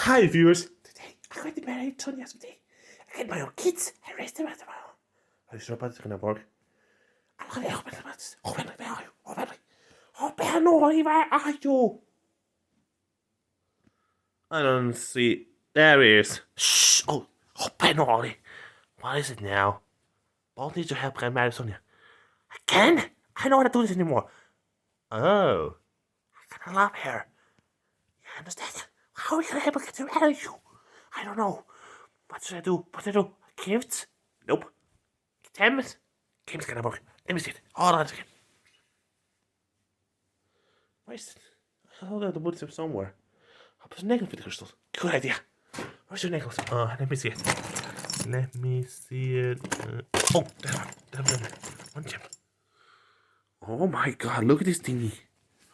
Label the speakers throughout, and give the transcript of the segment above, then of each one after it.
Speaker 1: Hi viewers, today I'm going to be married Tony yesterday. I get my own kids, I raise them as well. Are you sure about this going to work? I'm going to open them up. Open where are you? Open, where are you? I don't see. There he is. Shh! Open, Ollie. What is it now? Both need your help, get married Sonia. Again? I don't want to do this anymore. Oh. I got a love here. You understand? How are we gonna able to get rid of you? I don't know. What should I do? Gifts? Nope. Gems? Game's gonna work. Let me see it. Hold on a second. Where is it? I thought the woods somewhere. I'll put a necklace with the crystals. Good idea. Where's your necklace? Let me see it. Let me see it. Oh, that one. One gem. Oh my god, look at this thingy.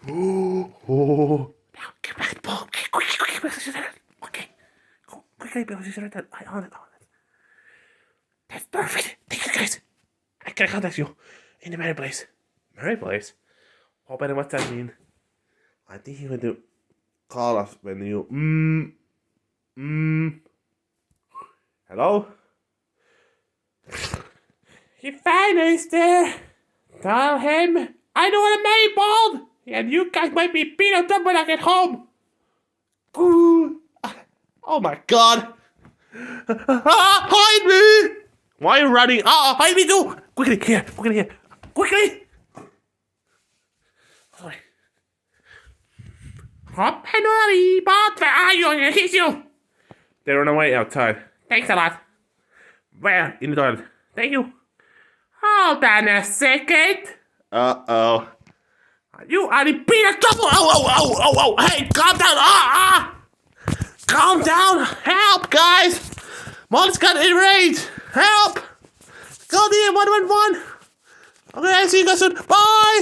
Speaker 1: Oh. Now, get back to the ball. Quick. Okay. Go quickly, because you're that. I on it. That's perfect. Thank you, guys. I can contact you in the married place. Married place? What better what's that mean? I think you're going to call us when you Hello? He finally is there. Tell him I don't want to marry bald, and you guys might be beat up when I get home. Ooh. Oh my god! Hide me! Why are you running? Hide me too! Quickly here! Quickly! Sorry. Hop Henry, but where are you? I'm gonna hit you! They run away outside. Thanks a lot. Where? In the toilet. Thank you. Hold on a second. Uh-oh. You are in big trouble! Oh! Hey, calm down! Calm down! Help, guys! Molly's got enraged! Help! Call the 111! Okay, I'll see you guys soon. Bye!